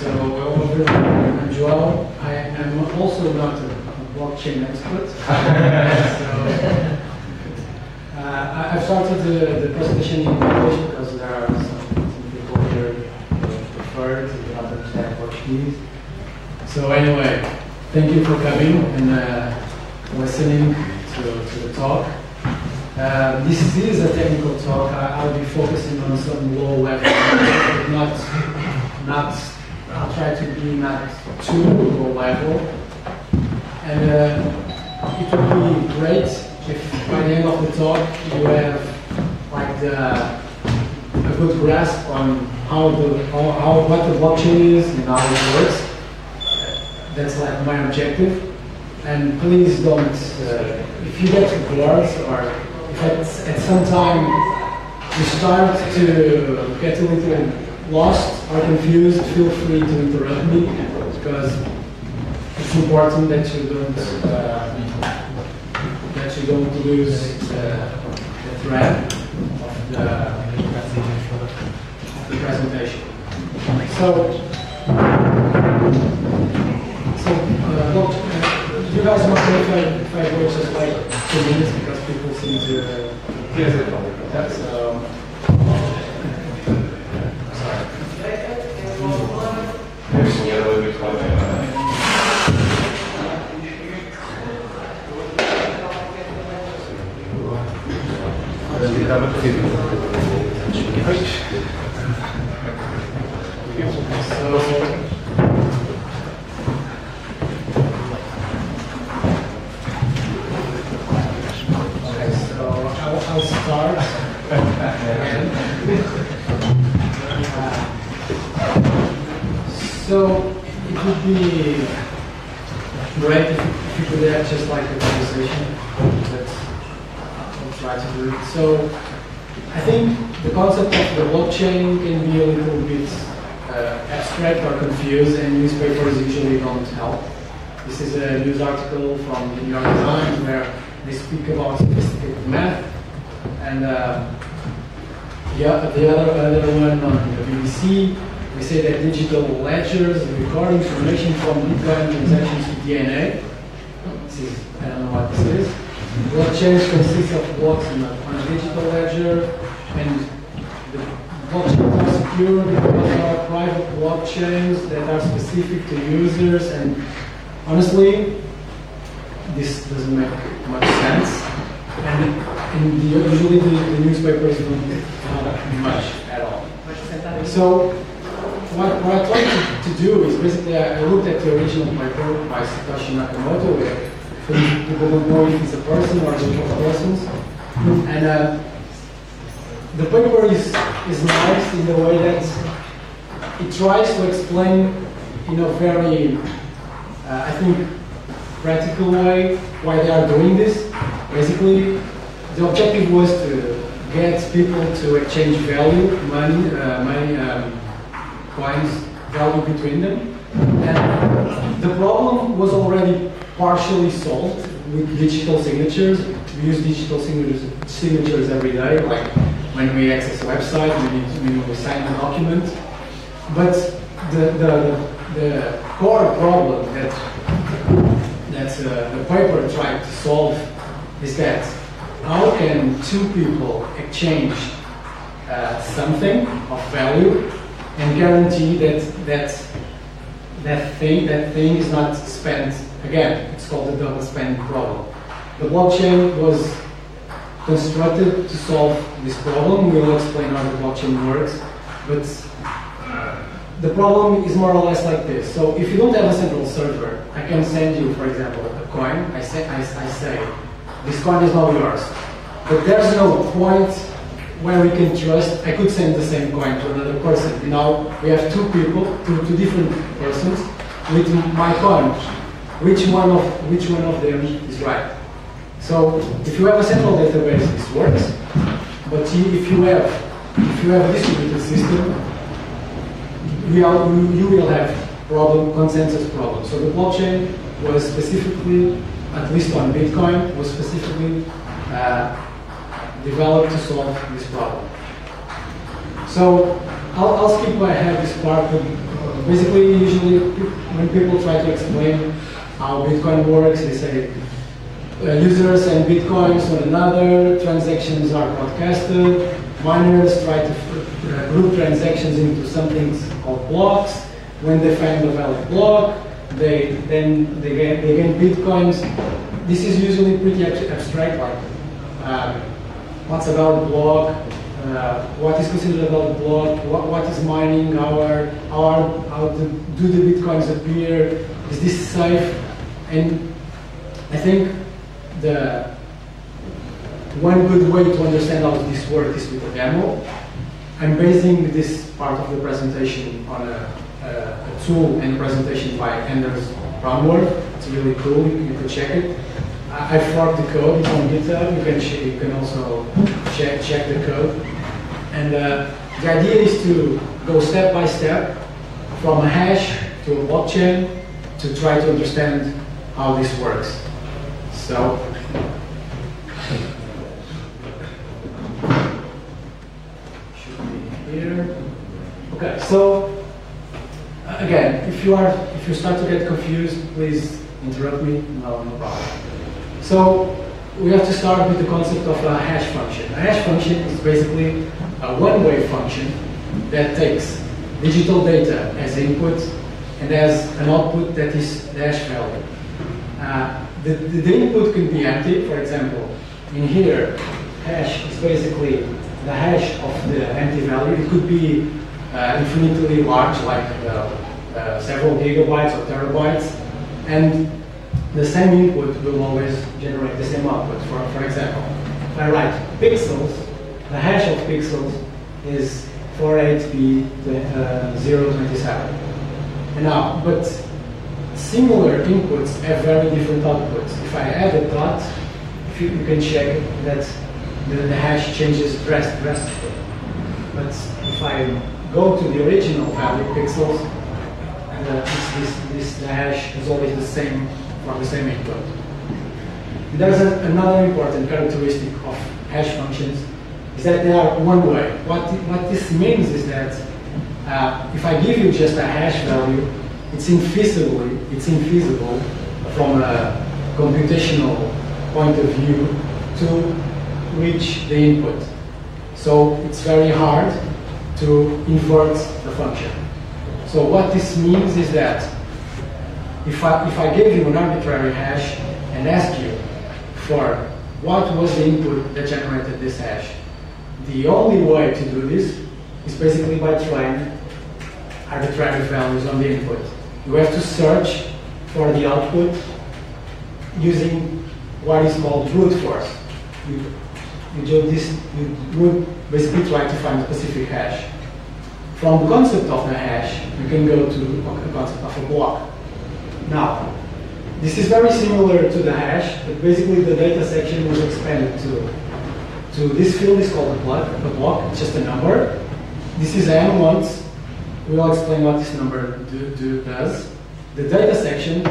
So, I'm João. I am also not a blockchain expert. I've started the presentation in English because there are some people here who prefer to not understand Portuguese. So anyway, thank you for coming and listening to the talk. This is a technical talk. I'll be focusing on some low level, not. I'll try to be not too low level, and it would be great if by the end of the talk you have like a good grasp on what the blockchain is and how it works. That's like my objective. And please don't, if you get bored or if at some time you start to get a little lost or confused, feel free to interrupt me because it's important that you don't lose the thread of the presentation. You guys want to if I go just like 2 minutes because people seem to that's sorry. I'll start. So it would be great if you could have just like a conversation. I'll try to do it. So I think the concept of the blockchain can be a little bit abstract or confused, and newspapers usually don't help. This is a news article from the New York Times where they speak about sophisticated math. And the other one on the BBC, we say that digital ledgers record information from Bitcoin transactions to DNA. I don't know what this is. Blockchains consist of blocks on a digital ledger, and the blockchains are secure because there are private blockchains that are specific to users. And honestly, this doesn't make much sense. And usually the newspapers don't have much at all. So what I tried to do is basically I looked at the original paper by Satoshi Nakamoto, where people don't know if it's a person or a group of persons. And the paper is nice in the way that it tries to explain in a very, I think, practical way why they are doing this. Basically, the objective was to get people to exchange value, money, coins, value between them. And the problem was already partially solved with digital signatures. We use digital signatures every day, like when we access a website, when we sign a document. But the core problem that the paper tried to solve is that how can two people exchange something of value and guarantee that thing is not spent again? It's called the double spend problem. The blockchain was constructed to solve this problem. We'll explain how the blockchain works, but the problem is more or less like this. So if you don't have a central server, I can send you, for example, a coin. I say, this coin is not yours. But there's no point where we can trust. I could send the same coin to another person. Now we have two people, two different persons with my coin. Which one of them is right? So if you have a central database, this works. But if you have a distributed system, you will have consensus problems. So the blockchain was specifically, at least on Bitcoin, was specifically developed to solve this problem. So I'll skip ahead this part, but basically, usually when people try to explain how Bitcoin works, they say users send Bitcoins on another, transactions are broadcasted, miners try to group transactions into something called blocks. When they find a valid block, they gain Bitcoins. This is usually pretty abstract, like what's a valid block, what is considered a valid block, what is mining, how do the Bitcoins appear, is this safe? And I think the one good way to understand how this works is with a demo. I'm basing this part of the presentation on a tool and presentation by Anders Brownworth. It's really cool, you can check it. I forked the code, it's on GitHub, you can also check the code. And the idea is to go step by step from a hash to a blockchain to try to understand how this works. So, should be here. Okay, so again, if you start to get confused, please interrupt me. No problem. So we have to start with the concept of a hash function. A hash function is basically a one-way function that takes digital data as input and has an output that is the hash value. The input can be empty. For example, in here, hash is basically the hash of the empty value. It could be infinitely large, like several gigabytes or terabytes, and the same input will always generate the same output. For example, if I write pixels, the hash of pixels is 48p027. And now, but similar inputs have very different outputs. If I add a dot, you can check that the hash changes drastically. But if I go to the original value, pixels, the hash is always the same from the same input. There's another important characteristic of hash functions is that they are one way. What this means is that if I give you just a hash value, it's infeasible from a computational point of view to reach the input. So it's very hard to invert the function. So what this means is that if I gave you an arbitrary hash and asked you for what was the input that generated this hash, the only way to do this is basically by trying arbitrary values on the input. You have to search for the output using what is called brute force. You do this, you would basically try to find a specific hash. From the concept of the hash, you can go to the concept of a block. Now, this is very similar to the hash, but basically the data section was expanded to this field is called a block. It's just a number. This is n once. We'll explain what this number does. The data section.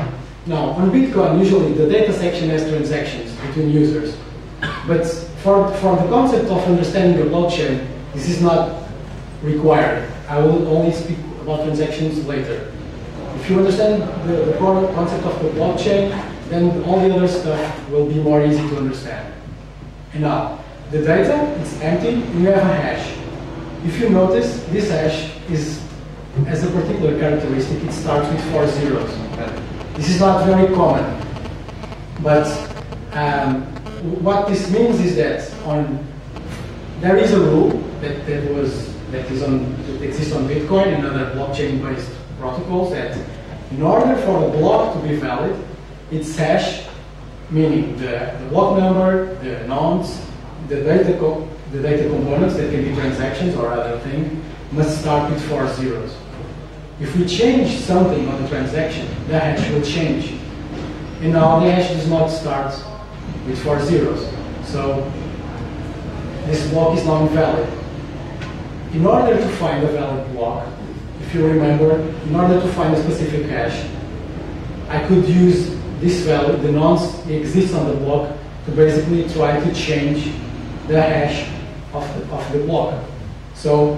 Now, on Bitcoin, usually the data section has transactions between users. But for the concept of understanding a blockchain, this is not required. I will only speak about transactions later. If you understand the concept of the blockchain, then all the other stuff will be more easy to understand. And now, the data is empty, and you have a hash. If you notice, this hash has a particular characteristic. It starts with 4 zeros. This is not very common, but what this means is that there is a rule that exists on Bitcoin and other blockchain-based protocols that in order for the block to be valid, its hash, meaning the block number, the nonce, the data components that can be transactions or other things, must start with 4 zeros. If we change something on the transaction, the hash will change. And now the hash does not start with 4 zeros. So this block is now invalid. In order to find a valid block, if you remember, in order to find a specific hash, I could use this value, the nonce that exists on the block, to basically try to change the hash of the block. So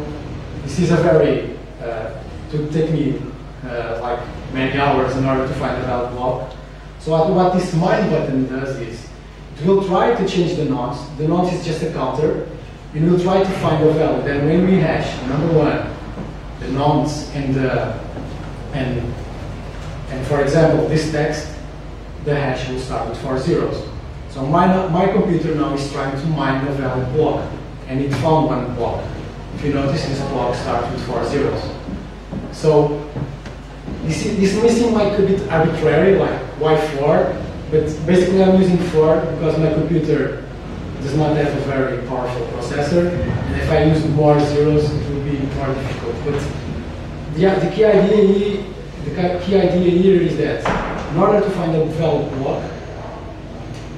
this is a very, to take me like many hours in order to find a valid block. So what this mine button does is, it will try to change the nonce. The nonce is just a counter, and we'll try to find a value. Then when we hash, number one, the nonce and for example, this text, the hash will start with 4 zeros. So my computer now is trying to mine a valid block, and it found one block. If you notice, this block starts with 4 zeros. So this may seem like a bit arbitrary, like why 4? But basically I'm using 4 because my computer does not have a very powerful processor, and if I use more zeros, it will be more difficult. But yeah, the key idea here is that in order to find a valid block,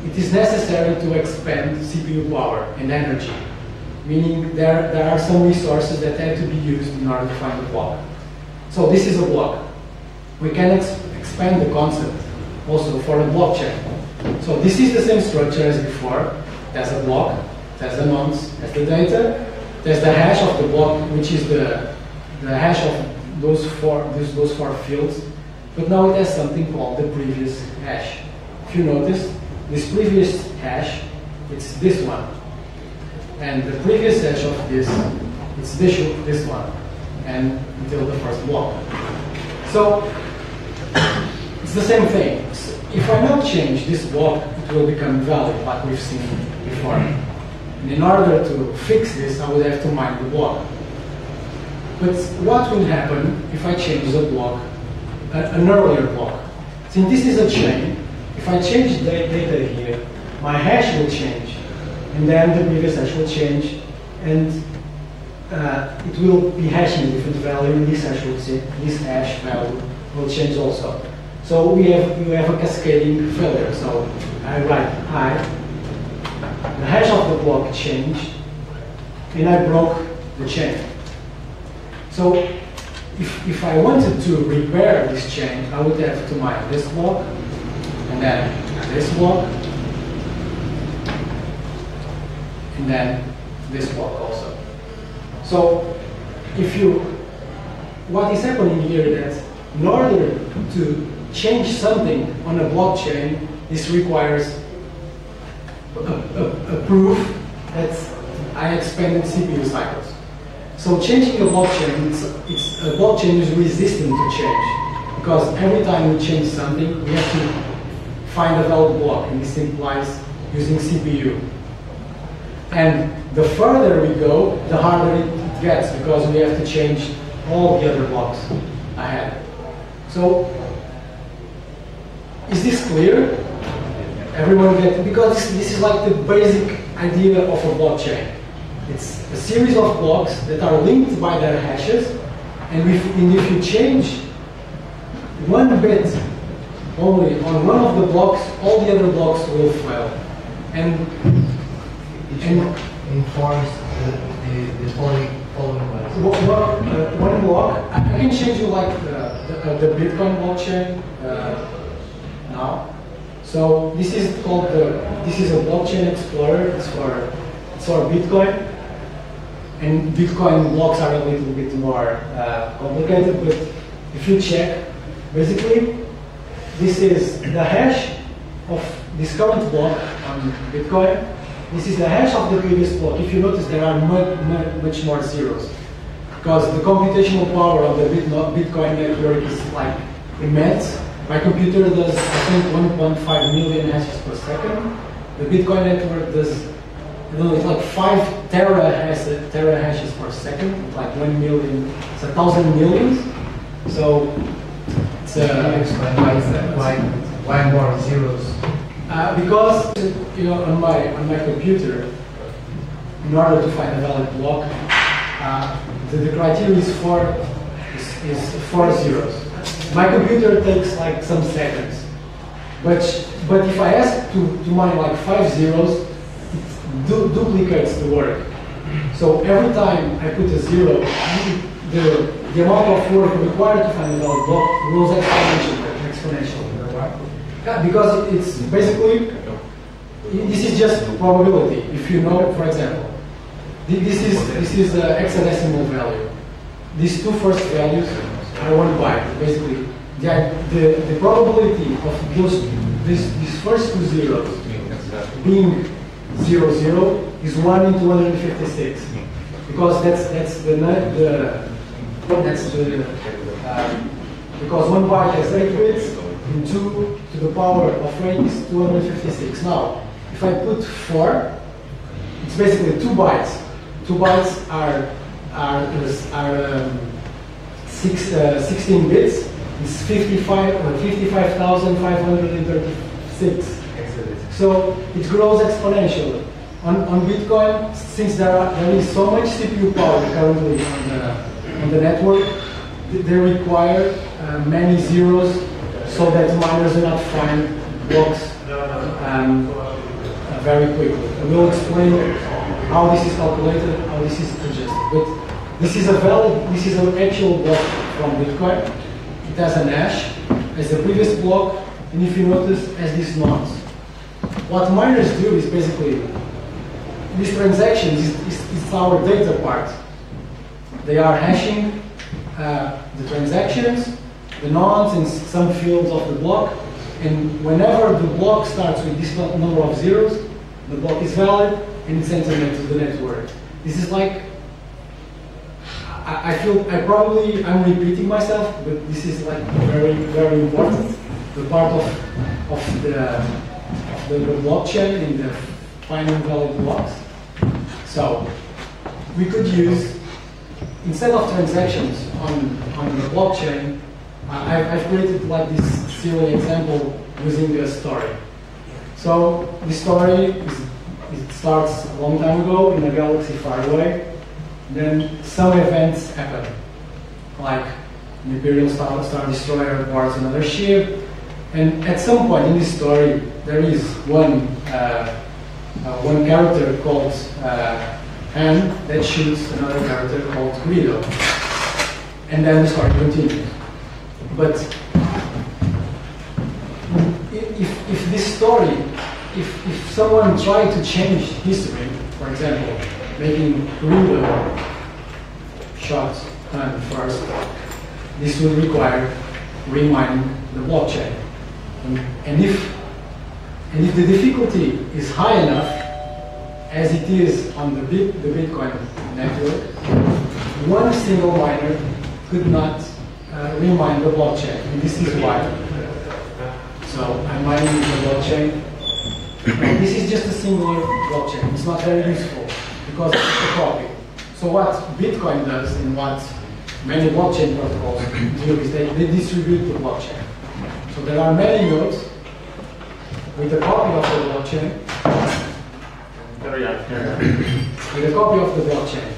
it is necessary to expand CPU power and energy, meaning there are some resources that have to be used in order to find a block. So this is a block. We can expand the concept also for a blockchain. So this is the same structure as before. There's a block, there's the nonce, there's the data, there's the hash of the block, which is the hash of those four fields. But now it has something called the previous hash. If you notice, this previous hash, it's this one. And the previous hash of this, it's this one. And until the first block. So it's the same thing. If I now change this block, it will become valid, like we've seen before. And in order to fix this, I would have to mine the block. But what will happen if I change the block, an earlier block? Since this is a chain, if I change the data here, my hash will change, and then the previous hash will change, and it will be hashing a different value, and this hash value will change also. So you have a cascading failure. So I write I, the hash of the block changed, and I broke the chain. So if I wanted to repair this chain, I would have to mine this block, and then this block, and then this block also. So what is happening here is that in order to change something on a blockchain, this requires a proof that I expanded CPU cycles. So changing a blockchain, a blockchain is resistant to change, because every time we change something, we have to find a valid block, and this implies using CPU. And the further we go, the harder it gets, because we have to change all the other blocks ahead. So, is this clear? Everyone get it? Because this is like the basic idea of a blockchain. It's a series of blocks that are linked by their hashes, and if you change one bit only on one of the blocks, all the other blocks will fail. And informs the following ways. One block, I can change you like the Bitcoin blockchain now. So this is called this is a blockchain explorer. It's for Bitcoin, and Bitcoin blocks are a little bit more complicated. But if you check, basically, this is the hash of this current block on Bitcoin. This is the hash of the previous block. If you notice, there are much more zeros, because the computational power of the Bitcoin network is like immense. My computer does, I think, 1.5 million hashes per second. The Bitcoin network does, I don't know, it's like 5 tera hashes per second, like 1 million, it's 1,000 millions. So it's Can you explain why is that? Why more zeros? Because on my computer, in order to find a valid block, the criteria is 4 zeros. My computer takes like some seconds, but if I ask to mine like 5 zeros, it duplicates the work. So every time I put a zero, the amount of work required to find a valid block grows exponentially. Because it's basically, this is just probability. If you know, for example, this is a hexadecimal value. These two first values one byte. Basically, the probability of these first two zeros being 00 is 1 in 256, because because one byte has 8 bits, and 2 to the power of 8 is 256. Now, if I put 4, it's basically 2 bytes. 2 bytes are 16 bits. It's 55,536. So it grows exponentially. On Bitcoin, since there is so much CPU power currently on the network, they require many zeros so that miners do not find blocks very quickly. I will explain how this is calculated, how this is adjusted. But this is an actual block from Bitcoin. It has an hash as the previous block, and if you notice, has these nodes. What miners do is basically these transactions is our data part. They are hashing the transactions, the nodes, and some fields of the block. And whenever the block starts with this number of zeros, the block is valid and it's entered into the network. This is like, I'm repeating myself, but this is like very, very important. The part of the blockchain in the finding valid blocks. So we could use, instead of transactions on the blockchain, I've created like this silly example using a story. So this story it starts a long time ago in a galaxy far away. Then some events happen, like an Imperial Star Destroyer boards another ship, and at some point in this story there is one character called Han that shoots another character called Guido, and then the story continues. But if this story, if someone tried to change history, for example, making Guido shot Han first, this would require remining the blockchain. And if the difficulty is high enough, as it is on the Bitcoin network, one single miner could not remind the blockchain. And this is why. So I'm mining the blockchain. Now, this is just a singular blockchain. It's not very useful because it's a copy. So what Bitcoin does and what many blockchain protocols do is they distribute the blockchain. So there are many nodes with a copy of the blockchain. With a copy of the blockchain.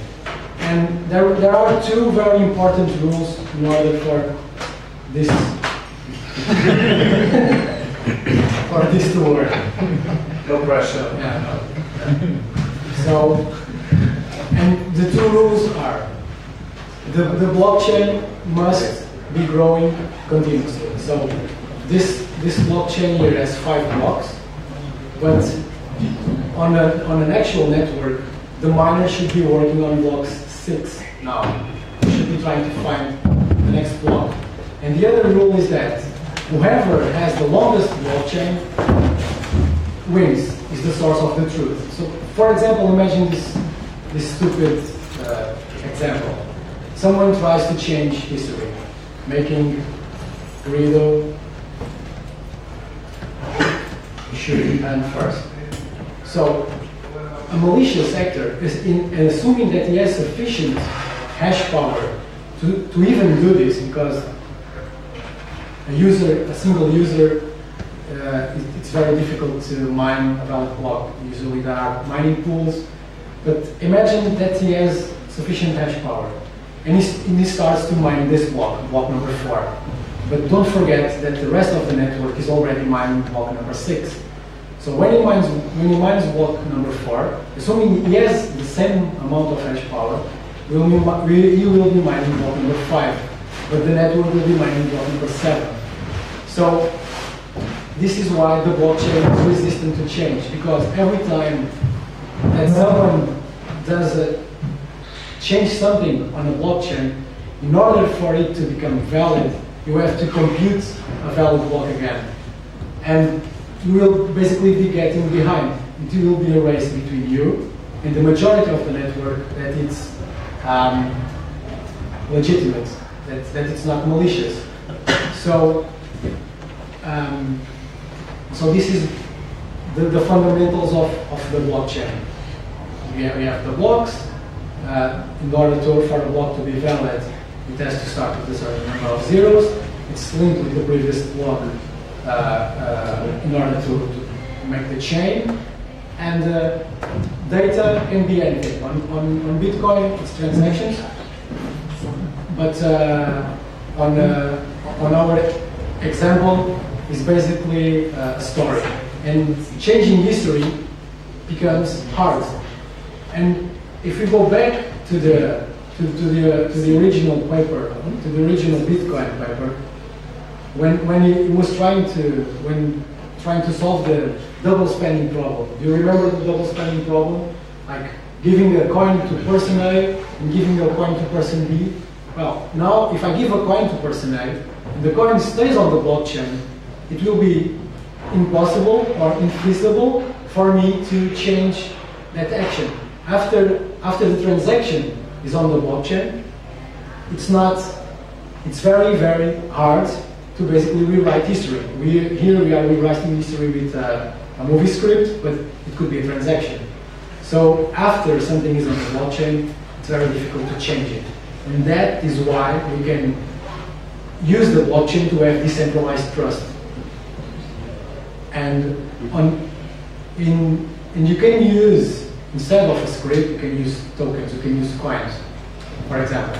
And there are two very important rules in order for this for this to work. No pressure. Yeah, no. So, and the two rules are the blockchain must be growing continuously. So this blockchain here has 5 blocks, but on an actual network, the miner should be working on blocks 6 now. We should be trying to find the next block. And the other rule is that whoever has the longest blockchain wins, is the source of the truth. So, for example, imagine this stupid example. Someone tries to change history, making Guido shoot Han first. So, a malicious actor is assuming that he has sufficient hash power to even do this, because a single user, it's very difficult to mine a valid block. Usually there are mining pools, but imagine that he has sufficient hash power, and he starts to mine this block number 4. But don't forget that the rest of the network is already mining block number 6. So when he mines block number 4, assuming he has the same amount of hash power, he will be mining block number 5, but the network will be mining block number 7. So this is why the blockchain is resistant to change, because every time that someone does change something on a blockchain, in order for it to become valid, you have to compute a valid block again. And you will basically be getting behind. It will be a race between you and the majority of the network that it's legitimate, that it's not malicious. So, so this is the fundamentals of the blockchain. We have the blocks. In order for a block to be valid, it has to start with a certain number of zeros. It's linked with the previous block in order to make the chain. And data can be anything. On Bitcoin, it's transactions. But on our example, it's basically a story. And changing history becomes hard. And if we go back to the original paper, to the original Bitcoin paper, when he was trying to solve the double spending problem. Do you remember the double spending problem? Like giving a coin to person A and giving a coin to person B. Well, now if I give a coin to person A and the coin stays on the blockchain, it will be impossible or infeasible for me to change that action. After the transaction is on the blockchain, it's very, very hard to basically rewrite history. Here we are rewriting history with a movie script, but it could be a transaction. So after something is on the blockchain, it's very difficult to change it. And that is why we can use the blockchain to have decentralized trust. And you can use, instead of a script, you can use tokens, you can use coins, for example.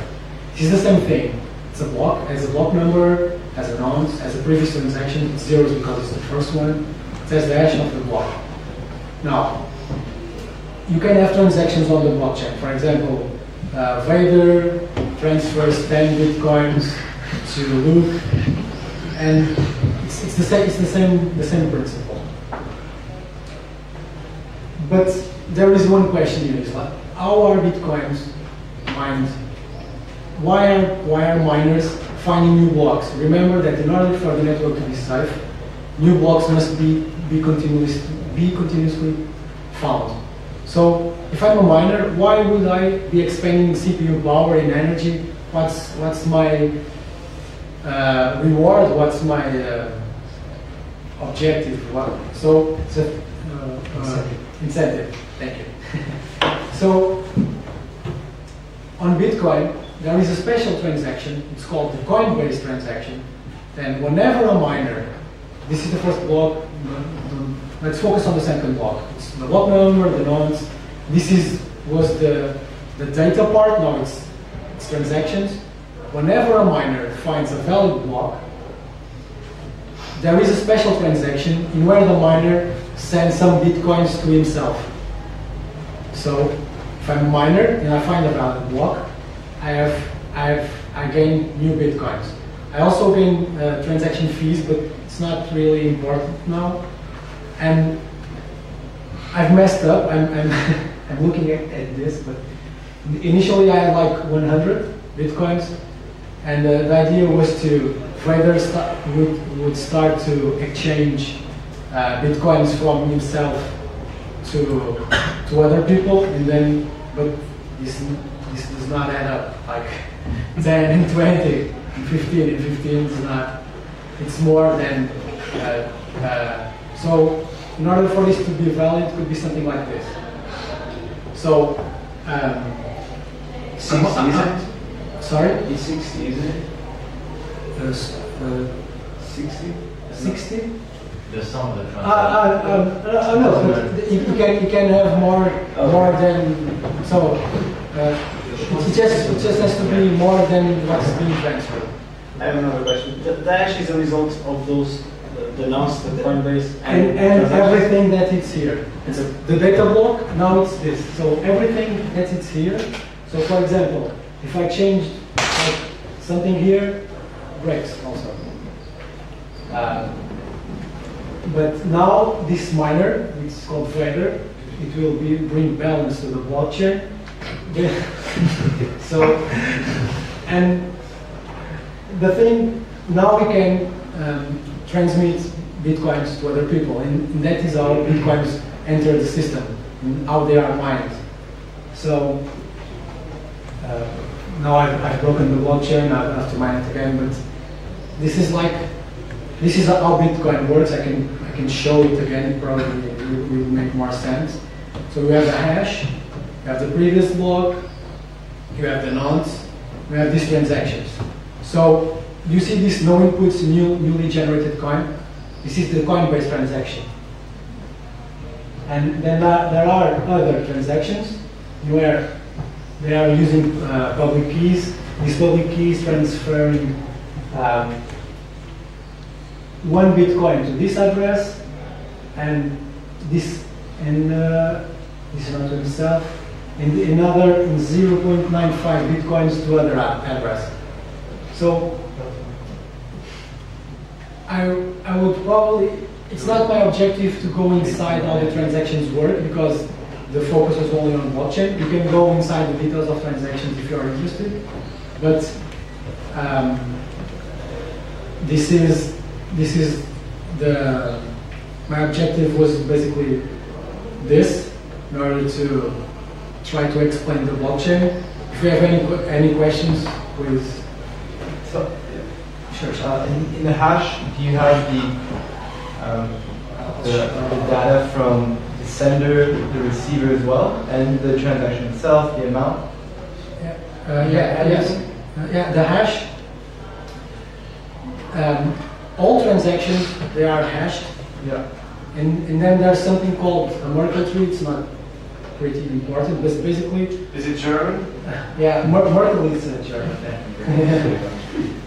This is the same thing. It's a block, has a block number, has a nonce, has a previous transaction, it's zeros because it's the first one. It says the hash of the block. Now, you can have transactions on the blockchain. For example, Vader transfers 10 bitcoins to Luke, and it's the same principle. But there is one question here: is like, how are bitcoins mined? Why are miners finding new blocks? Remember that in order for the network to be safe, new blocks must be continuously found. So if I'm a miner, why would I be expending CPU power and energy? What's my reward? What's my objective? So it's incentive. Thank you. So on Bitcoin, there is a special transaction. It's called the coin-based transaction. And whenever a miner, this is the first block. Let's focus on the second block. It's the block number, the nonce. This was the data part. Now it's transactions. Whenever a miner finds a valid block, there is a special transaction in where the miner sends some bitcoins to himself. So if I'm a miner and I find a valid block, I gain new bitcoins. I also gain transaction fees, but it's not really important now. And I've messed up. I'm looking at this, but initially I had like 100 bitcoins, and the idea was to Vader would start to exchange bitcoins from himself to other people, and then but this does not add up. Like 10 and 20 and 15 and 15 is not. It's more than. So in order for this to be valid, it could be something like this. So 60, isn't it? Sorry? It's 60, isn't it? 60? 60? The sum of the transactions. No, but you can have more than so. It just has to be more than what's being transferred. I have another question. The hash is a result of those the nonce, the Coinbase, and everything that is here. It's the data block. Now it's this. So everything that is here. So for example, if I changed like, something here, breaks also. But now this miner, which is called Vader, it will bring balance to the blockchain. So And the thing, now we can transmit bitcoins to other people, and that is how bitcoins enter the system, and how they are mined. So now I've broken the blockchain, I have to mine it again, but this is how Bitcoin works. I can show it again, probably it will make more sense. So we have the hash, you have the previous block, you have the nonce, we have these transactions. So you see this no inputs newly generated coin. This is the coin-based transaction. And then there are other transactions where they are using public keys. These public keys transferring 1 Bitcoin to this address, and this is not to himself, and another 0.95 Bitcoins to other address. So I would probably, it's not my objective to go inside how the transactions work, because the focus was only on blockchain. You can go inside the details of transactions if you are interested, but this is my objective was basically this, in order to try to explain the blockchain. If you have any questions, please. So, sure. In the hash, do you have the data from the sender, the receiver as well, and the transaction itself, the amount? Yes. The hash. All transactions, they are hashed. Yeah. And then there's something called a Merkle tree. It's not pretty important, but basically, Is it German? yeah, Merkle is German.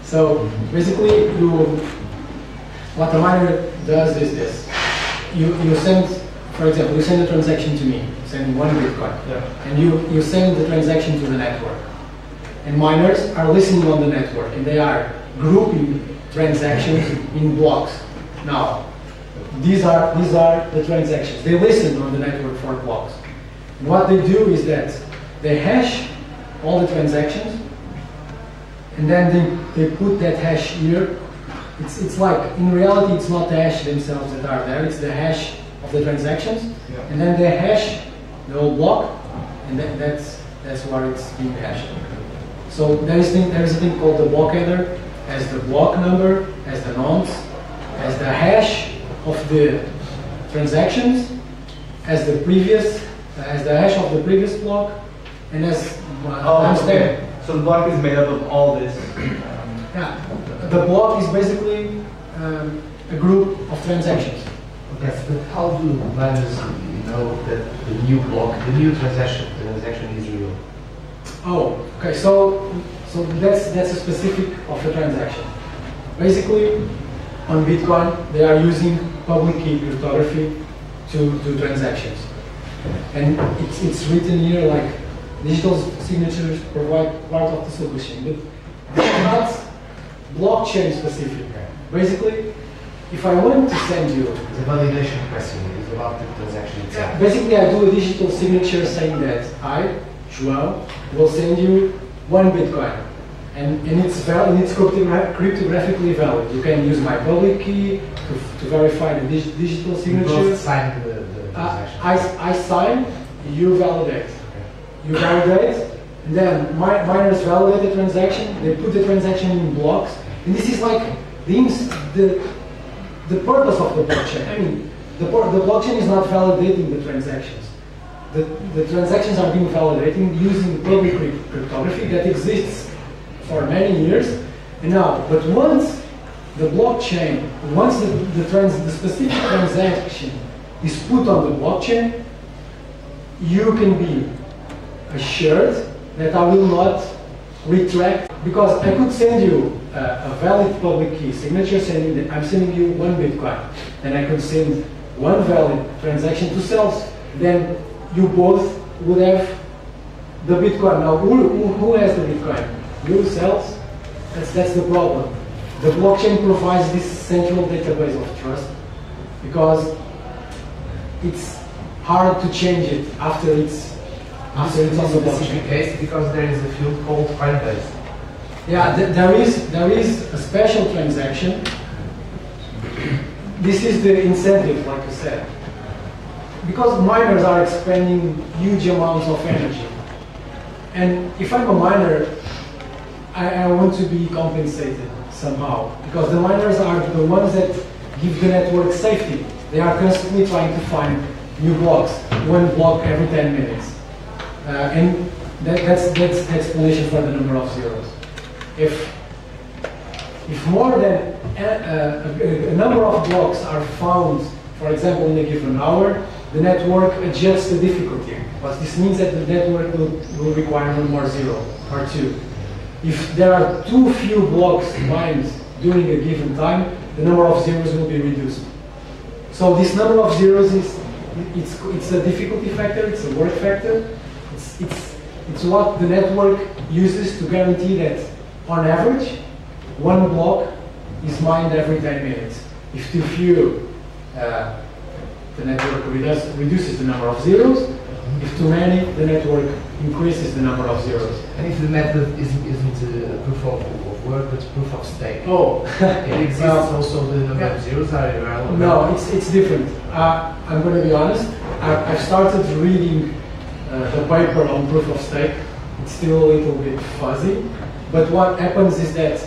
So basically, what a miner does is this: you send, for example, you send a transaction to me, send 1 Bitcoin, and you send the transaction to the network, and miners are listening on the network, and they are grouping transactions in blocks. Now, these are the transactions. They listen on the network for blocks. What they do is that they hash all the transactions, and then they put that hash here. It's like, in reality, it's not the hash themselves that are there, it's the hash of the transactions, and then they hash the whole block, and that's what it's being hashed. So there is a thing called the block header, as the block number, as the nonce, as the hash of the transactions, as the hash of the previous block, and as okay. So the block is made up of all this. Yeah, the block is basically a group of transactions. Yes, but how do miners know that the new block, the new transaction is real? Oh, okay. So that's a specific of the transaction. Basically, on Bitcoin, they are using public key cryptography to do transactions, and it's written here like digital signatures provide part of the solution, but it's not blockchain specific. Basically, if I want to send you, It's a validation question. It's about the transaction itself. basically I do a digital signature saying that I, João, will send you 1 Bitcoin, and it's cryptographically valid. You can use my public key to verify the digital You signature. both sign the transaction. I sign, you validate. You validate, and then miners validate the transaction. They put the transaction in blocks, and this is like the purpose of the blockchain. I mean, the blockchain is not validating the transactions. The transactions are being validated using public cryptography that exists for many years. And now, but once the blockchain, once the specific transaction is put on the blockchain, you can be assured that I will not retract, because I could send you a valid public key signature saying that I'm sending you 1 Bitcoin, and I could send 1 valid transaction to sales. Then you both would have the Bitcoin. Now, who has the Bitcoin? You, sales? That's the problem. The blockchain provides this central database of trust, because it's hard to change it after it's on the blockchain. Case because there is a field called coin-based. Yeah, there is a special transaction. This is the incentive, like you said. Because miners are expending huge amounts of energy. And if I'm a miner, I want to be compensated somehow. Because the miners are the ones that give the network safety. They are constantly trying to find new blocks, one block every 10 minutes. And that's the explanation for the number of zeros. If more than a number of blocks are found, for example, in a given hour, the network adjusts the difficulty. But this means that the network will require one more zero or two. If there are too few blocks mined during a given time, the number of zeros will be reduced. So this number of zeros it's a difficulty factor, it's a work factor. It's what the network uses to guarantee that, on average, one block is mined every 10 minutes. If too few, the network reduces the number of zeros. If too many, the network increases the number of zeros. And if the method isn't a proof of work, but proof of stake? Oh, it exists also the number of zeros are irrelevant? No, it's different. I'm going to be honest. I've started reading the paper on proof of stake. It's still a little bit fuzzy. But what happens is that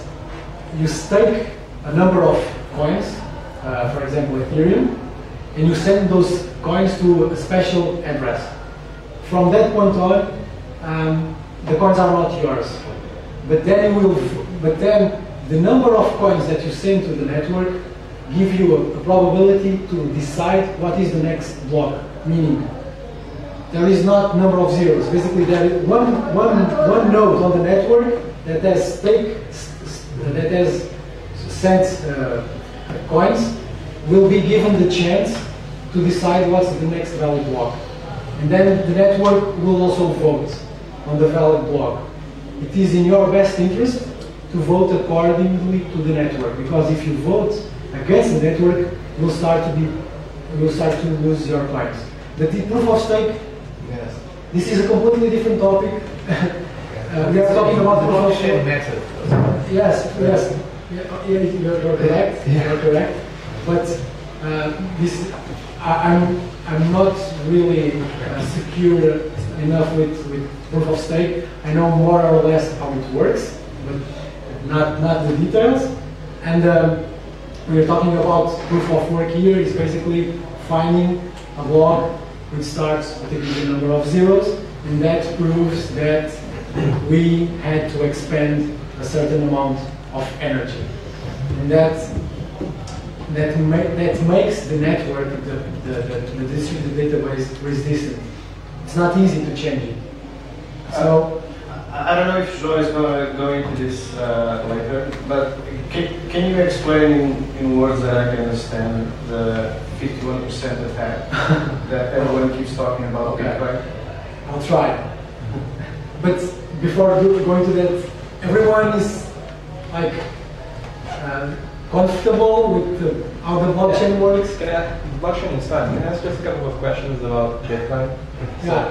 you stake a number of coins, for example Ethereum, and you send those coins to a special address. From that point on, the coins are not yours. But then the number of coins that you send to the network give you a probability to decide what is the next block. Meaning, there is not number of zeros. Basically, there is one node on the network that has sent coins will be given the chance to decide what's the next valid block. And then the network will also vote on the valid block. It is in your best interest to vote accordingly to the network, because if you vote against the network, you'll start to lose your coins. The proof of stake, Yes. this is a completely different topic. We are talking about the proof of stake method. Yes. You're correct. You're correct. But I'm not really secure enough with proof of stake. I know more or less how it works, but not the details. And we're talking about proof of work here is basically finding a block which starts with a given number of zeros, and that proves that we had to expend a certain amount of energy. And that makes the network, the distributed database, resistant. It's not easy to change it. So I don't know if João is going to go into this later, but can you explain in words that I can understand the 51% attack that everyone keeps talking about? Okay. I'll try. But before going to that, everyone is like comfortable with how the blockchain works. Blockchain is fine. Can I ask just a couple of questions about Bitcoin? Yeah,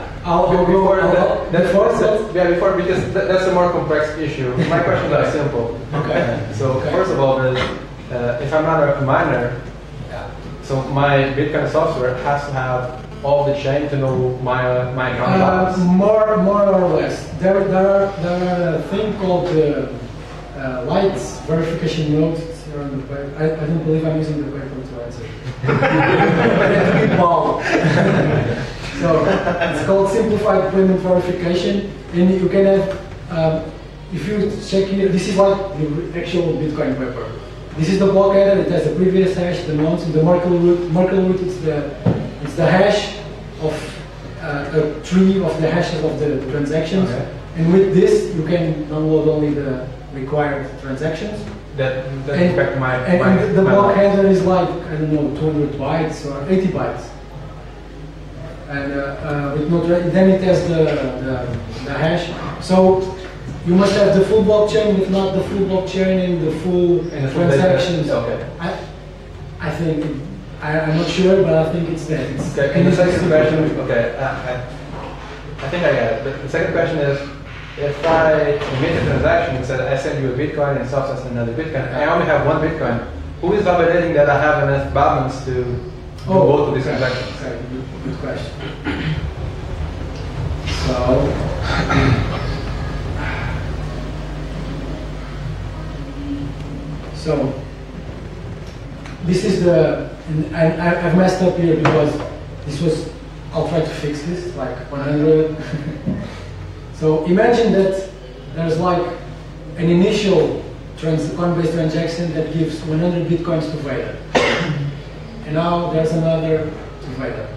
Before, because that's a more complex issue. My questions are simple. Okay. So first of all, if I'm not a miner, so my Bitcoin software has to have all the chain to know my account balance. More or less. There are a thing called lights verification nodes here on the paper. I don't believe I'm using the paper to answer. It's a bit bald. So it's called simplified payment verification, and you can have, if you check here, this is like the actual Bitcoin paper. This is the block header. It has the previous hash, the nonce, and the Merkle root. Merkle root is the hash of a tree of the hashes of the transactions. Okay. And with this, you can download only the required transactions. That affect my And the block header is like, I don't know, 200 bytes or 80 bytes. And with no then it has the hash. So you must have the full blockchain, but not the full blockchain and the full transactions. Okay. I think I'm not sure, but I think it's that. Okay. And the second question, okay, I think I get it. But the second question is, if I make a transaction and say I send you a Bitcoin and Soft sends another Bitcoin, I only have one Bitcoin. Who is validating that I have enough balance to do both of these transactions? Okay, good question. So, this is and I've messed up here because this was, I'll try to fix this, like 100. So imagine that there's like an initial coin-based transaction that gives 100 Bitcoins to Vader. And now there's another to Vader.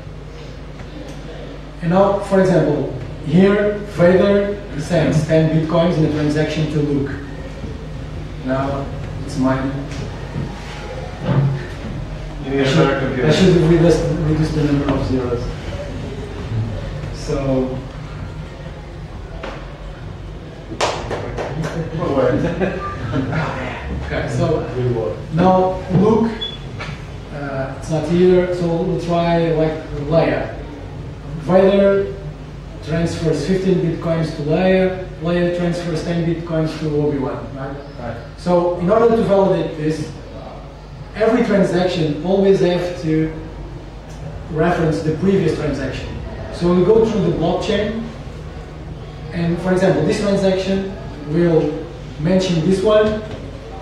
And now, for example, here Vader sends 10 Bitcoins in a transaction to Luke. Now it's mine. You need a better computer. I should reduce the number of zeros. So okay, so now Luke, it's not here, so we'll try like Leia. Vader transfers 15 Bitcoins to Leia, Leia transfers 10 Bitcoins to Obi-Wan, right? So in order to validate this, every transaction always have to reference the previous transaction. So we go through the blockchain, and for example, this transaction will mention this one,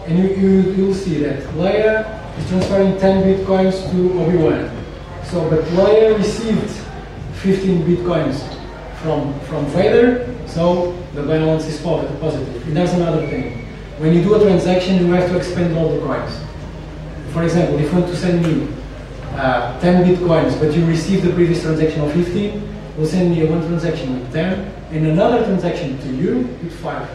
and you'll see that Leia is transferring 10 Bitcoins to Obi-Wan. So, but Leia received 15 Bitcoins from Vader, so the balance is positive. And there's another thing. When you do a transaction, you have to expend all the coins. For example, if you want to send me 10 Bitcoins, but you receive the previous transaction of 15, we'll send me one transaction with 10, and another transaction to you with 5.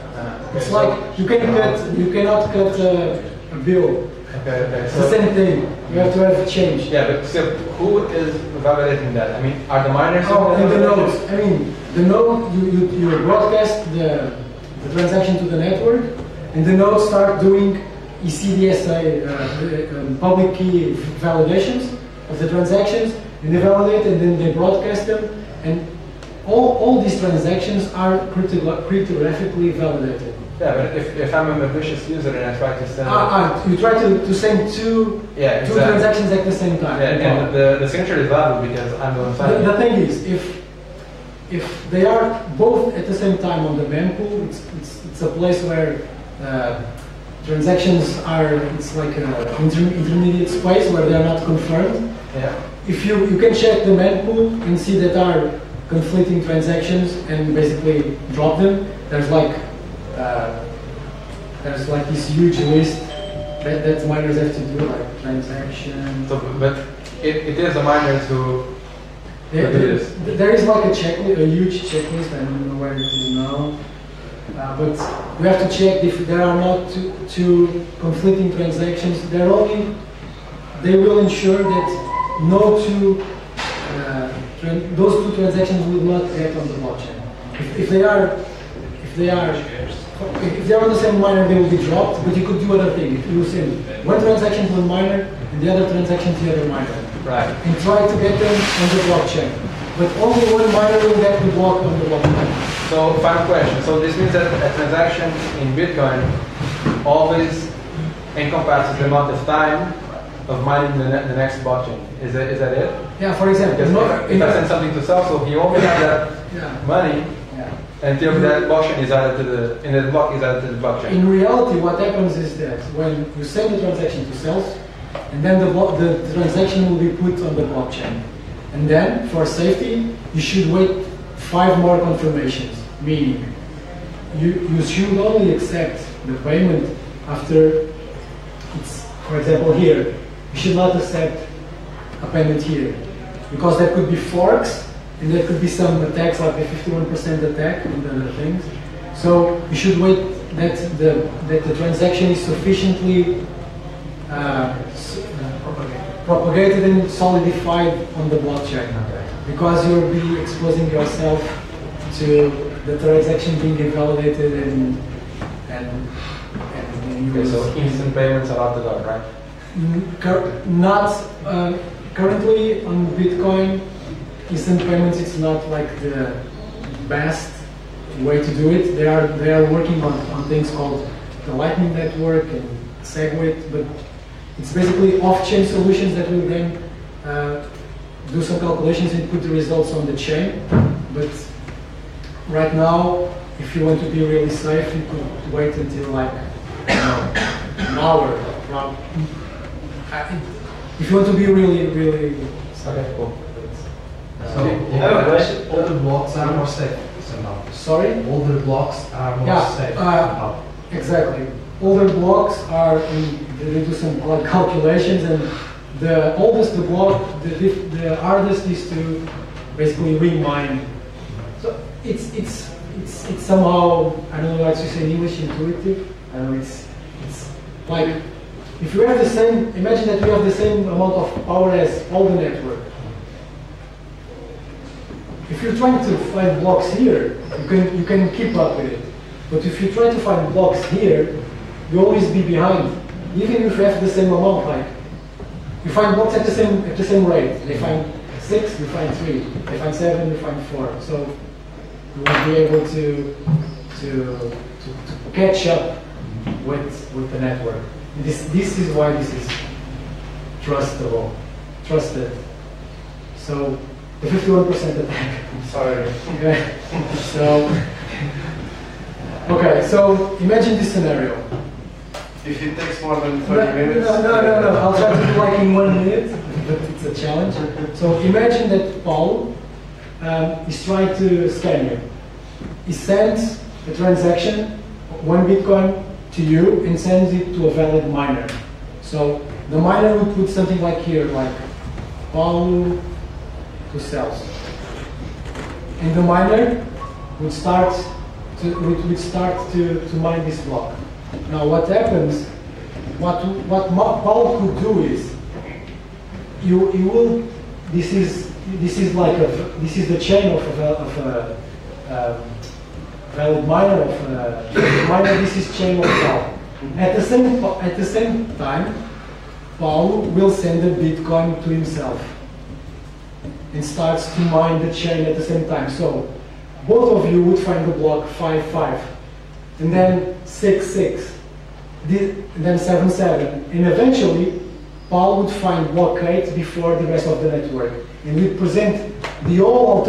It's like you cannot cut a bill. Okay. It's the same thing. You have to have a change. Yeah, but still, who is validating that? I mean, are the miners? Oh, and the nodes. I mean, the node, you broadcast the transaction to the network, and the nodes start doing ECDSA, public key validations of the transactions, and they validate, and then they broadcast them, and all these transactions are cryptographically validated. Yeah, but if I'm a malicious user and I try to send... you try to send two transactions at the same time. Yeah, and the signature is valid because I'm the one signing. The thing is, if they are both at the same time on the mempool, it's a place where transactions are, it's like an intermediate space where they are not confirmed. Yeah. If you can check the mempool and see that are conflicting transactions and basically drop them, there's like this huge list that miners have to do, like transaction. So, but it is the miners who do this. There is like a checklist, a huge checklist. I don't know where it is now, but we have to check if there are not two conflicting transactions. They will ensure that those two transactions will not get on the blockchain. If they are on the same miner, they will be dropped, but you could do other things. You will send one transaction to one miner and the other transaction to the other miner. Right. And try to get them on the blockchain. But only one miner will get the block on the blockchain. So, final question. So this means that a transaction in Bitcoin always encompasses the amount of time of mining the next blockchain. Is that it? Yeah, for example. If I send something to sell, so he only has that money until that blockchain is added to the block is added to the blockchain. In reality, what happens is that when you send the transaction to sales, and then the transaction will be put on the blockchain, and then for safety, you should wait 5 more confirmations. Meaning, you should only accept the payment after it's, for example, here. You should not accept a payment here, because there could be forks. And there could be some attacks, like a 51% attack and other things. So you should wait that the transaction is sufficiently propagated and solidified on the blockchain. Because you'll be exposing yourself to the transaction being invalidated and so instant payments are out the door, right? Not currently on Bitcoin. Instant payments, it's not like the best way to do it. They are working on things called the Lightning Network and SegWit, but it's basically off-chain solutions that will then do some calculations and put the results on the chain. But right now, if you want to be really safe, you could wait until like an hour. If you want to be really safe. Okay, cool. So I have a question. older blocks are more safe somehow. Sorry? Older blocks are more safe somehow. Exactly. Older blocks are, they do some calculations, and the oldest the block, the hardest is to basically remine. So it's somehow, I don't know how to say in English, intuitive. I don't know, it's like, if you have the same, imagine that you have the same amount of power as all the network. If you're trying to find blocks here, you can keep up with it. But if you try to find blocks here, you always be behind. Even if you have the same amount, like you find blocks at the same rate. They find 6, you find 3. They find 7, you find 4. So you won't be able to catch up with the network. This is why this is trusted. So the 51% attack. Sorry. Okay. So imagine this scenario. If it takes more than 30 minutes. No. I'll try to do like in 1 minute, but it's a challenge. So imagine that Paul is trying to scam you. He sends a transaction, 1 Bitcoin, to you and sends it to a valid miner. So the miner would put something like here, like Paul to sells. And the miner would start to mine this block. Now what happens, what Paul could do is, this is the chain of a valid miner of a miner. This is chain of Paul. At the same time, Paul will send a Bitcoin to himself and starts to mine the chain at the same time. So both of you would find the block 5-5, and then 6-6, and then 7-7, and eventually Paul would find block 8 before the rest of the network, and would present all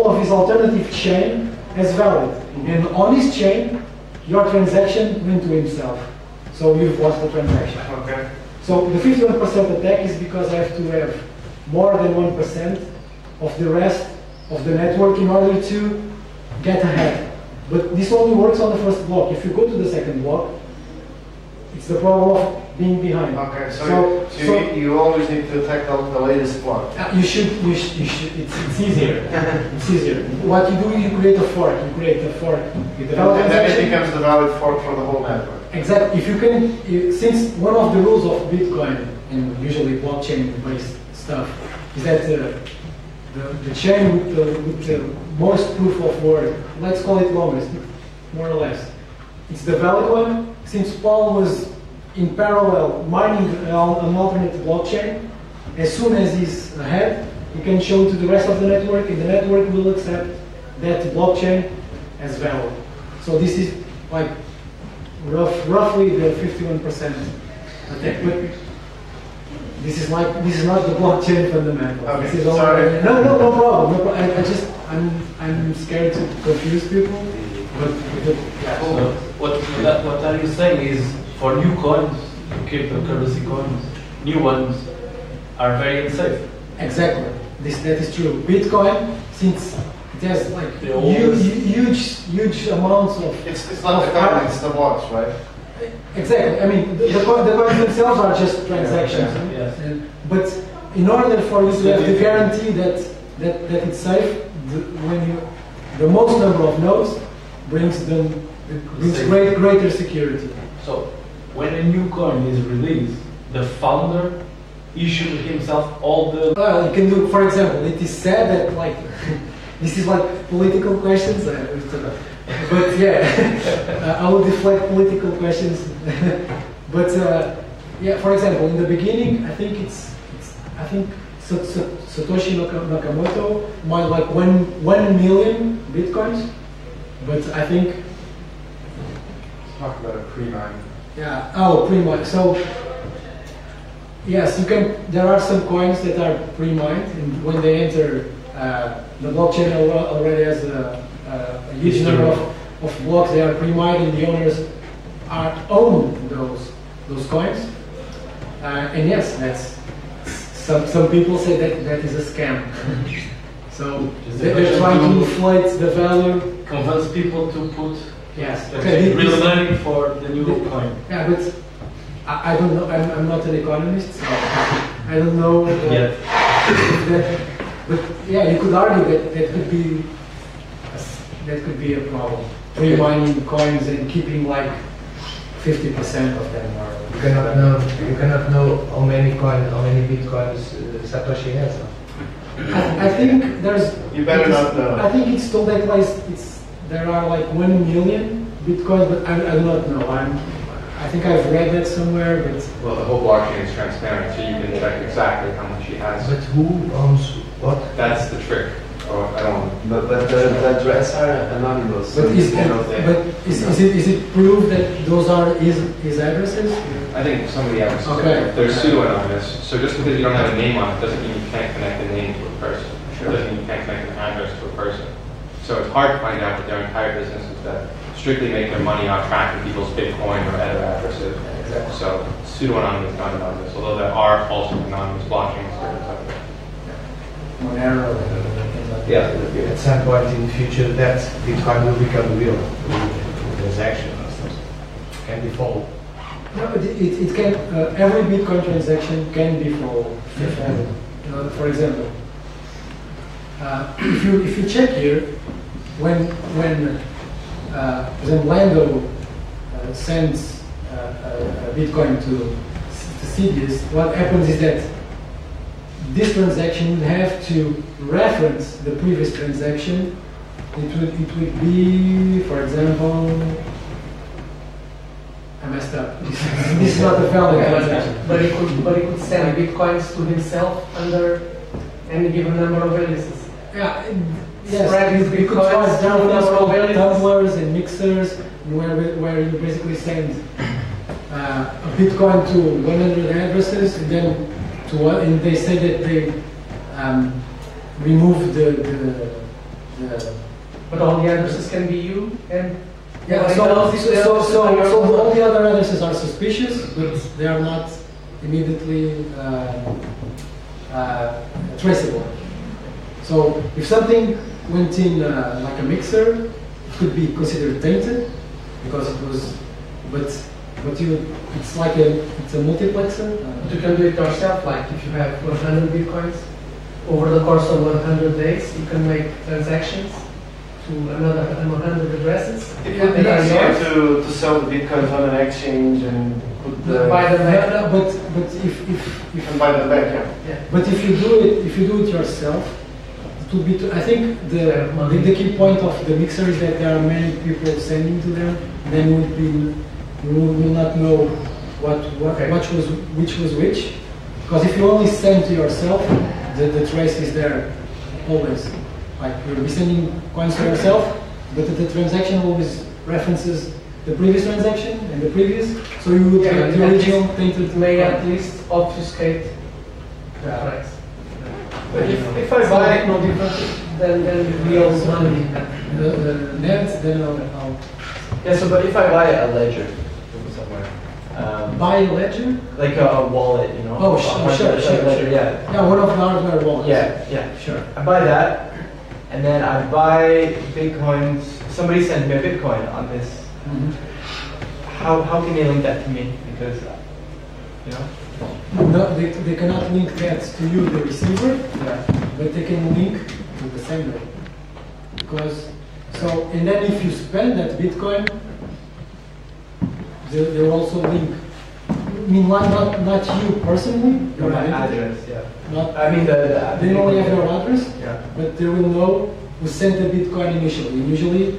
of his alternative chain as valid. And on his chain, your transaction went to himself. So you've lost the transaction. Okay. So the 51% attack is because I have to have more than 1% of the rest of the network in order to get ahead. But this only works on the first block. If you go to the second block, it's the problem of being behind. Okay, so you always need to attack the latest block. You should. It's easier. It's easier. What you do, you create a fork. You create a fork. You develop And then it transaction. becomes the valid fork for the whole network. Exactly. If you can, since one of the rules of Bitcoin and usually blockchain-based stuff is that the chain with the most proof of work, let's call it longest, more or less, it's the valid one. Since Paul was in parallel mining an alternate blockchain, as soon as he's ahead, he can show to the rest of the network, and the network will accept that blockchain as valid. So this is like roughly the 51% attack. But this is not the blockchain fundamental. Okay, This is sorry. No problem. I'm scared to confuse people. But So what are you saying is, for new coins, cryptocurrency coins, new ones are very unsafe. exactly, that is true. Bitcoin, since it has like huge amounts of. It's not the coin, it's the blocks, right? Exactly. I mean, the coins themselves are just transactions. Yes. But in order for you to have the guarantee that it's safe, the most number of nodes brings greater security. So when a new coin is released, the founder issued himself all the. Well, you can do, for example, it is said that like this is like political questions, but yeah, I will deflect political questions. But yeah, for example, in the beginning, I think Satoshi Nakamoto mined like 1 million bitcoins, but I think, Talk about a pre-mine. yeah, oh, pre-mined. So, yes, you can. There are some coins that are pre-mined, and when they enter, the blockchain already has a huge number of blocks. They are pre-mined, and the owners own those coins. And yes, that's some people say that is a scam. So they're trying to inflate the value. Convince people to put Yes. real money for the new coin. Yeah, but I don't know. I'm not an economist, so I don't know. Yet. But yeah, you could argue that could be a problem. Pre-mining coins and keeping like 50% of them. Or You cannot know how many bitcoins Satoshi has. I think there's. You better not know. I think it's told that like there are like 1 million bitcoins, but I do not know. I think I've read that somewhere, but Well, the whole blockchain is transparent, so you can check exactly how much he has. But who owns what? That's the trick. Oh, I don't. But the address are anonymous. but so you is cannot say. is it proved that those are his addresses? I think some of the addresses Okay. they're pseudo-anonymous. So just because you don't have a name on it doesn't mean you can't connect a name to a person. It doesn't mean you can't connect an address to a person. So it's hard to find out that their entire business is to strictly make their money on tracking people's Bitcoin or other addresses. Exactly. So pseudo-anonymous, not anonymous. Although there are also anonymous blockchains that are out there. Monero and things like that. Yeah. At some point in the future, that Bitcoin will become real transaction or something. Can be followed. No, it can. Every Bitcoin transaction can be followed. For example, if you check here, when Lando sends a Bitcoin to Sidious, what happens is that this transaction would have to reference the previous transaction. It would be, for example, I messed up. This is not a valid transaction. But he could send bitcoins to himself under any given number of releases. Yeah, Spread his yes. You could bitcoins try through things number of called releases. tumblers and mixers, where you basically send a Bitcoin to 100 addresses, and then and they say that they remove the But all the addresses can be you and yeah. So all the other addresses are suspicious, but they are not immediately traceable. So if something went in like a mixer, it could be considered tainted because it was, but it's like it's a multiplexer. you can do it yourself. Like if you have 100 bitcoins over the course of 100 days, you can make transactions to another 100 addresses. It would be that are easier yours. to sell the bitcoins on an exchange and put the Buy them back. No, but if and buy them back. Yeah. Yeah. but if you do it yourself, it would be. I think the key point of the mixer is that there are many people sending to them. Then you will not know which was which, because if you only send to yourself, the trace is there always. Like you'll be sending coins to yourself, but the transaction always references the previous transaction and the previous, so you would get the original tainted. It may at least obfuscate the price. But if I buy no different than real money. The net, then I'll Yeah, so but if I buy a ledger from somewhere, buy a ledger. like a wallet, you know? Oh, a sure, hardware sure, ledger, sure. yeah. Yeah, one of the hardware wallets. Yeah. Sure. I buy that, and then I buy bitcoins. Somebody sends me a bitcoin on this. Mhm. How can they link that to me? Because, you know? No, they cannot link that to you, the receiver, Yeah. but they can link to the sender. Because and then if you spend that Bitcoin, they'll also link. I mean, not you personally, your My identity. address, yeah. Not, I mean, they only have your address, Yeah. but they will know who sent the Bitcoin initially. And usually,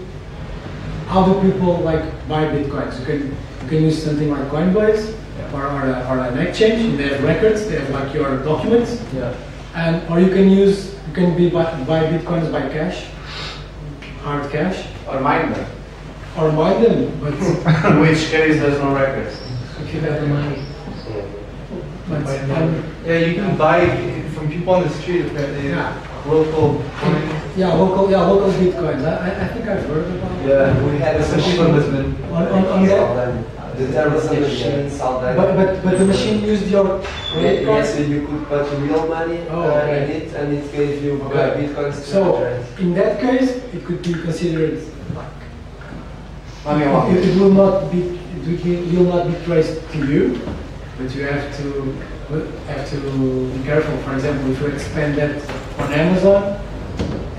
how do people like buy Bitcoins? You can use something like Coinbase or an exchange. And they have records. They have like your documents, Yeah. or you can buy Bitcoins by cash. hard cash Or mine them. or mine them, but In which case there's no records. If you have the money. but Yeah, you can buy it from people on the street, apparently. Yeah. Local coins. local bitcoins. I think I've heard about it. Yeah, we had a Some people in Lisbon. On that. There was a machine sold that. But the machine used your credit card? Yes, you could put real money okay. in it, and it gave you Okay. bitcoins to So trade. in that case, it could be considered. Money laundering. It will not be traced to you, but you have to be careful. For example, if you expand that on Amazon,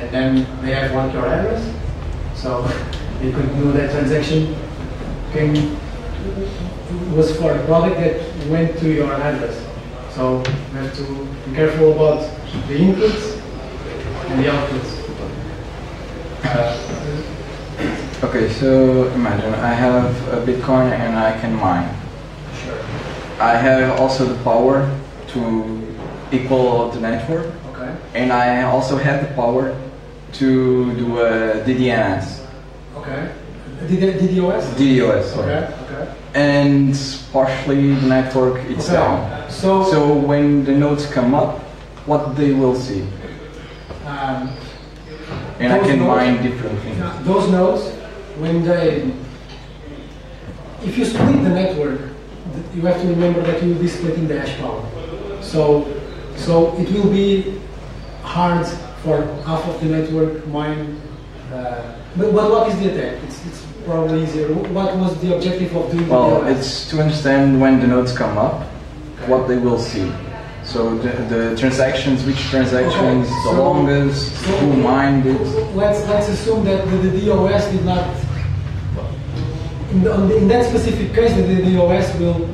and then they have like your address, so you could know that transaction was for a product that went to your address. So you have to be careful about the inputs and the outputs. Okay, so imagine I have a Bitcoin and I can mine. Sure. I have also the power to equal the network, Okay. and I also have the power to do a DDNS. Okay. DDoS? DDoS, sorry. Okay. Okay. And partially the network is Okay. down. So when the nodes come up, what they will see, Um, and I Those can nodes- mine different things. those nodes, if you split the network, you have to remember that you will be splitting the hash power. So it will be hard for half of the network mine. But what is the attack? It's probably easier. What was the objective of doing Well, the it's to understand when the nodes come up, what they will see. So the transactions, which transactions, Okay, the so- longest, who mined it. Let's assume that the DOS did not. In that specific case, the DOS will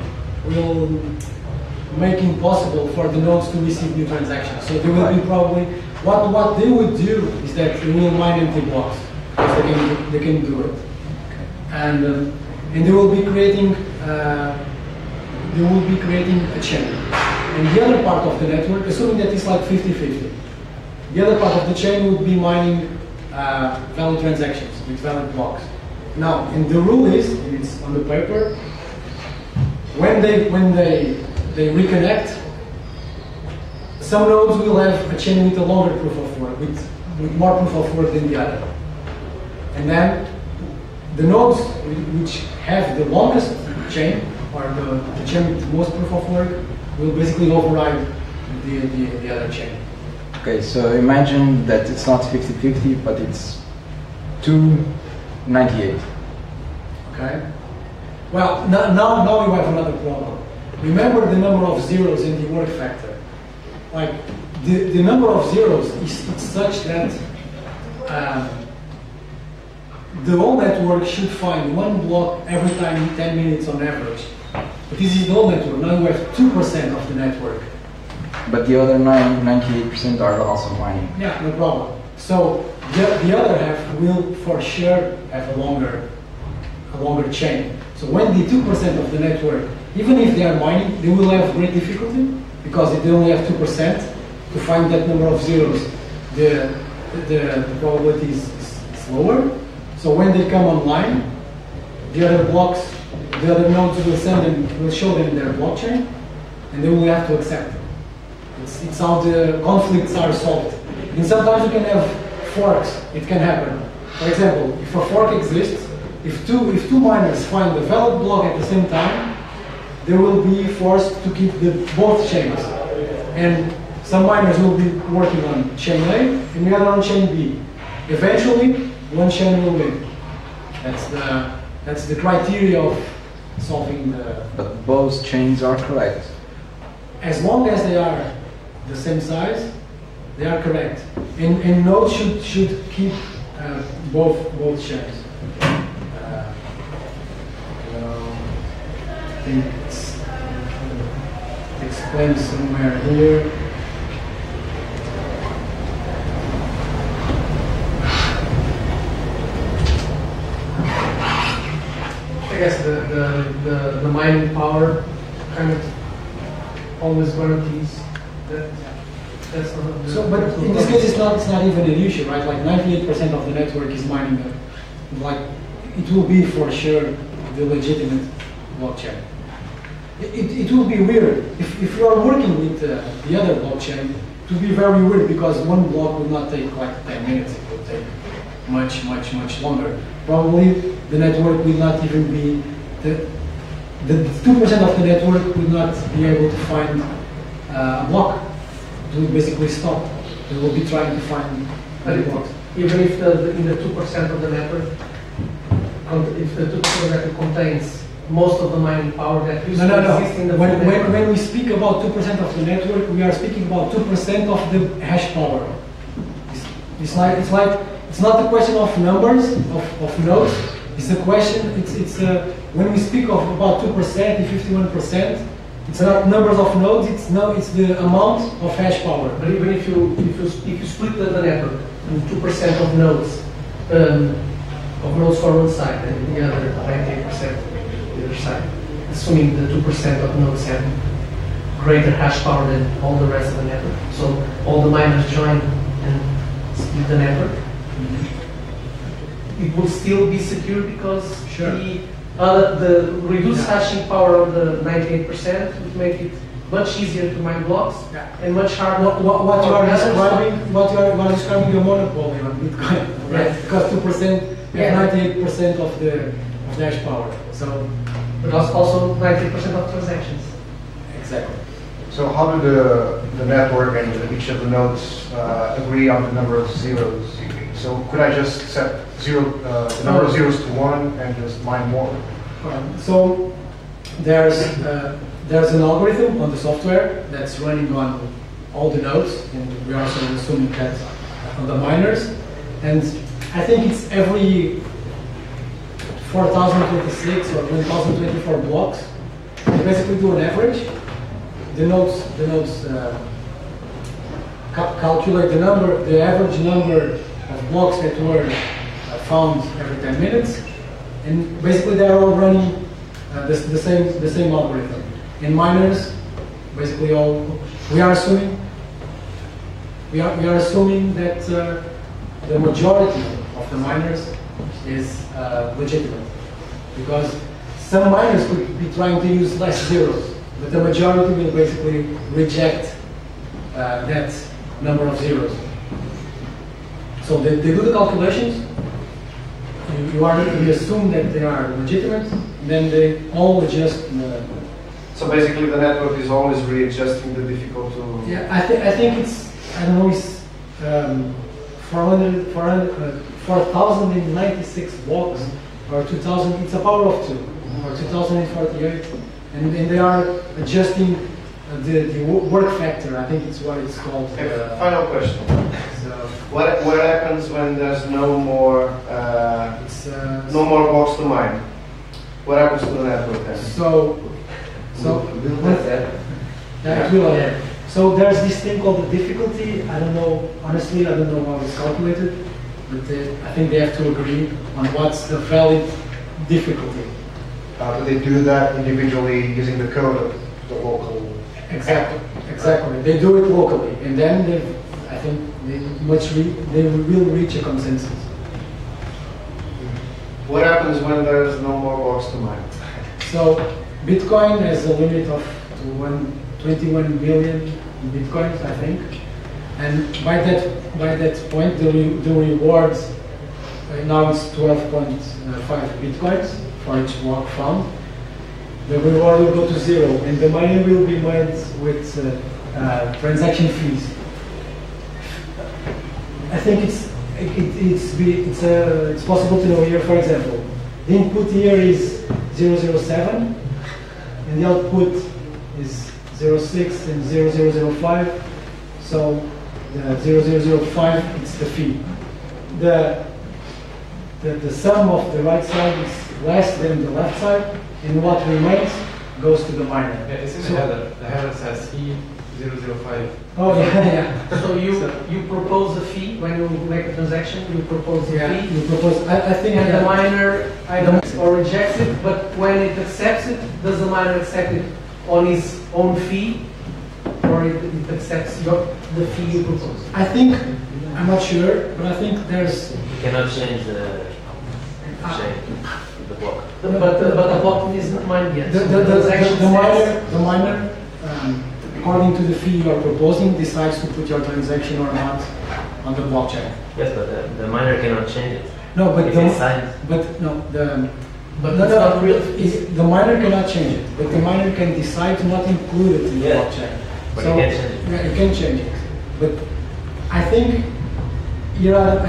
make impossible for the nodes to receive new transactions. So they will be probably what they would do is that they will mine empty blocks because they can do it, and they will be creating a chain. And the other part of the network, assuming that it's like 50-50, the other part of the chain would be mining valid transactions with valid blocks. Now, and the rule is, and it's on the paper, when they reconnect, some nodes will have a chain with a longer proof of work, with more proof of work than the other. And then the nodes which have the longest chain, or the chain with the most proof of work, will basically override the other chain. Okay, so imagine that it's not 50-50, but it's 298. Okay. Well, now you have another problem. Remember the number of zeros in the work factor. Like the number of zeros is such that the whole network should find one block every time 10 minutes on average. But this is the whole network. Now you have 2% of the network. But the other 98% are also mining. Yeah, no problem. So the other half will for sure have a longer chain. So when the 2% of the network, even if they are mining, they will have great difficulty because if they only have 2% to find that number of zeros, the probability is lower. So when they come online, the other blocks, the other nodes will show them their blockchain, and they will have to accept it. It's how the conflicts are solved. And sometimes you can have forks. It can happen. For example, if a fork exists, if two miners find a valid block at the same time, they will be forced to keep both chains. And some miners will be working on chain A and the other on chain B. Eventually, one chain will win. That's the criteria of solving the. But both chains are correct. As long as they are the same size, they are correct. And nodes should keep both chains. I think it's explained somewhere here. I guess the mining power kind of always guarantees that That's not the, So, but in this case, it's not even an issue, right? Like 98% of the network is mining like it will be for sure the legitimate blockchain. It will be weird if you are working with the other blockchain. It will be very weird because one block will not take like 10 minutes. It will take much longer. Probably the network will not even be the 2% of the network will not be able to find a block. It will basically stop. They will be trying to find other blocks. even if in the 2% of the network, if the 2% of the network contains most of the mining power that used to exist in the when we speak about 2% of the network, we are speaking about 2% of the hash power. It's not a question of numbers of nodes. It's a question. When we speak of about 2%, 51%, it's not numbers of nodes. It's the amount of hash power. But even if you split the network in 2% of nodes for one side and the other 98% the other side, assuming the 2% of nodes have greater hash power than all the rest of the network, so all the miners join and split the network, it will still be secure because the reduced hashing power of the 98% would make it much easier to mine blocks and much harder. What you are describing a monopoly on Bitcoin, right? Because 2% have 98% of the hash power. So, but also 90% of transactions. Exactly. So how do the network and each of the nodes agree on the number of zeros? So could I just set the number of zeros to 1 and just mine more? So there's an algorithm on the software that's running on all the nodes, and we are also assuming that on the miners. And I think it's every 4,026 or 1,024 blocks. They basically do an average. The nodes calculate the average number of blocks that were found every 10 minutes, and basically they are all running the same algorithm. And miners, basically we are assuming that the majority of the miners is legitimate, because some miners could be trying to use less zeros, but the majority will basically reject that number of zeros. So they do the calculations. You assume that they are legitimate, then they all adjust. So basically, the network is always readjusting the difficulty. Yeah, I think it's 4,096 blocks or 2,000. It's a power of 2 or 2,048, and they are adjusting the work factor. I think it's what it's called. Final question. So, what happens when there's no more blocks to mine? What happens to the network then? So there's this thing called the difficulty. I don't know, honestly, I don't know how it's calculated, but I think they have to agree on what's the valid difficulty. Do they do that individually using the code of the local? Exactly. They do it locally, and then I think they will reach a consensus. What happens when there's no more blocks to mine? So Bitcoin has a limit of 21 million Bitcoins, I think, and by that point the rewards now it's 12.5 Bitcoins for each block found. The reward will go to 0, and the money will be made with transaction fees. I think it's possible to know here. For example, the input here is 007, and the output is 06 and 0005. So the 0005 it's the fee. The sum of the right side is less than the left side, and what remains goes to the miner. Yeah, it's in the header. The header says E005. Oh yeah. So you propose a fee when you make a transaction. You propose a fee. You propose. I think and the miner either or rejects it. But when it accepts it, does the miner accept it on his own fee, or it accepts the fee you propose? I think, I'm not sure, but I think there's... You cannot change the block. But the block isn't mined yet. The miner, according to the fee you are proposing, decides to put your transaction or not on the blockchain. Yes, but the miner cannot change it. No, but if it's signed. The miner cannot change it, but the miner can decide to not include it in the blockchain. But you can change it. Yeah, you can change it. But I think, I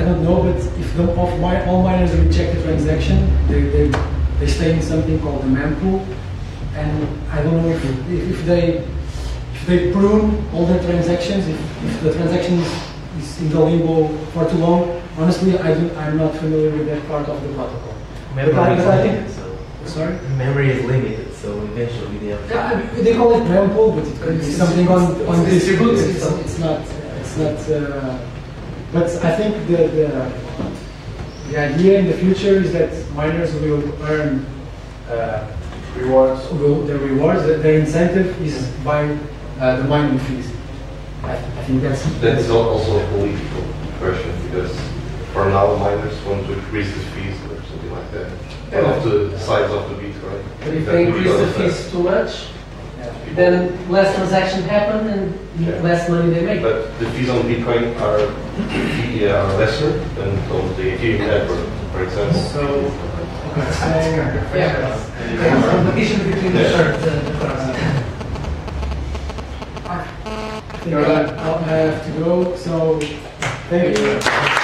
don't know, but if all miners reject the transaction, they stay in something called the mempool, and I don't know if they prune all their transactions, if the transaction is in the limbo for too long. Honestly, I'm not familiar with that part of the protocol. Memory is limited, so. Sorry? Memory is limited, so eventually they have. Yeah, they call it mempool, but it could be something on distribute. It's not. But I think the idea in the future is that miners will earn rewards. The rewards. Their incentive is by the mining fees. I think that's also a political question, because for now miners want to increase the fees or something like that. Of the size of the Bitcoin. But if they increase the fees too much, then less transactions happen and less money they make. But the fees on Bitcoin are lesser than on the Ethereum network, for example. So, competition between the I have to go, so thank you.